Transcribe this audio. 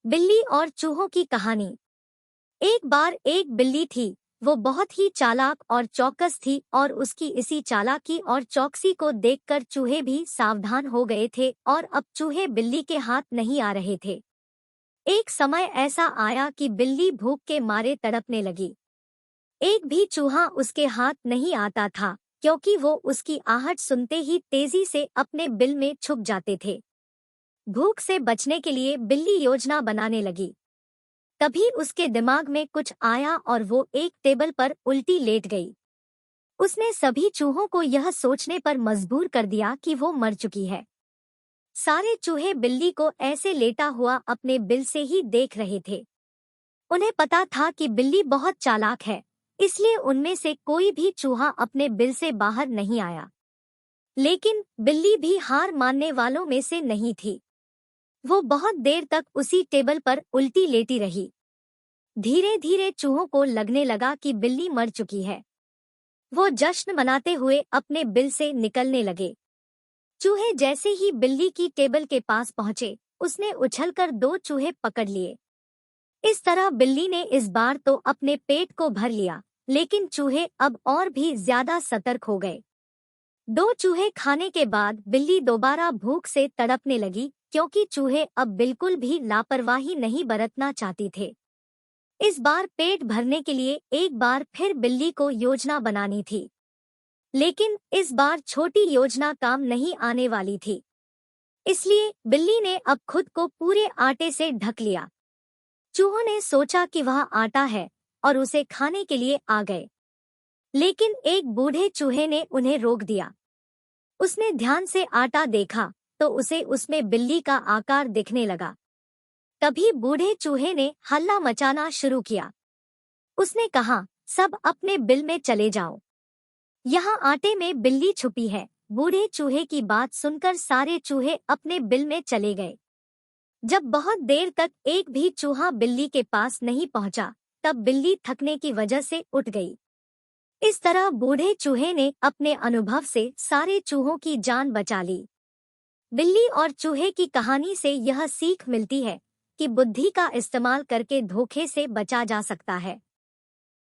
बिल्ली और चूहों की कहानी। एक बार एक बिल्ली थी। वो बहुत ही चालाक और चौकस थी और उसकी इसी चालाकी और चौकसी को देखकर चूहे भी सावधान हो गए थे और अब चूहे बिल्ली के हाथ नहीं आ रहे थे। एक समय ऐसा आया कि बिल्ली भूख के मारे तड़पने लगी। एक भी चूहा उसके हाथ नहीं आता था, क्योंकि वो उसकी आहट सुनते ही तेजी से अपने बिल में छुप जाते थे। भूख से बचने के लिए बिल्ली योजना बनाने लगी। तभी उसके दिमाग में कुछ आया और वो एक टेबल पर उल्टी लेट गई। उसने सभी चूहों को यह सोचने पर मजबूर कर दिया कि वो मर चुकी है। सारे चूहे बिल्ली को ऐसे लेटा हुआ अपने बिल से ही देख रहे थे। उन्हें पता था कि बिल्ली बहुत चालाक है, इसलिए उनमें से कोई भी चूहा अपने बिल से बाहर नहीं आया। लेकिन बिल्ली भी हार मानने वालों में से नहीं थी। वो बहुत देर तक उसी टेबल पर उल्टी लेटी रही। धीरे धीरे चूहों को लगने लगा कि बिल्ली मर चुकी है। वो जश्न मनाते हुए अपने बिल से निकलने लगे। चूहे जैसे ही बिल्ली की टेबल के पास पहुंचे, उसने उछलकर दो चूहे पकड़ लिए। इस तरह बिल्ली ने इस बार तो अपने पेट को भर लिया, लेकिन चूहे अब और भी ज्यादा सतर्क हो गए। दो चूहे खाने के बाद बिल्ली दोबारा भूख से तड़पने लगी, क्योंकि चूहे अब बिल्कुल भी लापरवाही नहीं बरतना चाहती थे। इस बार पेट भरने के लिए एक बार फिर बिल्ली को योजना बनानी थी। लेकिन इस बार छोटी योजना काम नहीं आने वाली थी। इसलिए बिल्ली ने अब खुद को पूरे आटे से ढक लिया। चूहों ने सोचा कि वह आटा है और उसे खाने के लिए आ गए। लेकिन एक बूढ़े चूहे ने उन्हें रोक दिया। उसने ध्यान से आटा देखा तो उसे उसमें बिल्ली का आकार दिखने लगा। तभी बूढ़े चूहे ने हल्ला मचाना शुरू किया। उसने कहा, सब अपने बिल में चले जाओ। यहाँ आटे में बिल्ली छुपी है। बूढ़े चूहे की बात सुनकर सारे चूहे अपने बिल में चले गए। जब बहुत देर तक एक भी चूहा बिल्ली के पास नहीं पहुंचा, तब बिल्ली थकने की वजह से उठ गई। इस तरह बूढ़े चूहे ने अपने अनुभव से सारे चूहों की जान बचा ली। बिल्ली और चूहे की कहानी से यह सीख मिलती है कि बुद्धि का इस्तेमाल करके धोखे से बचा जा सकता है।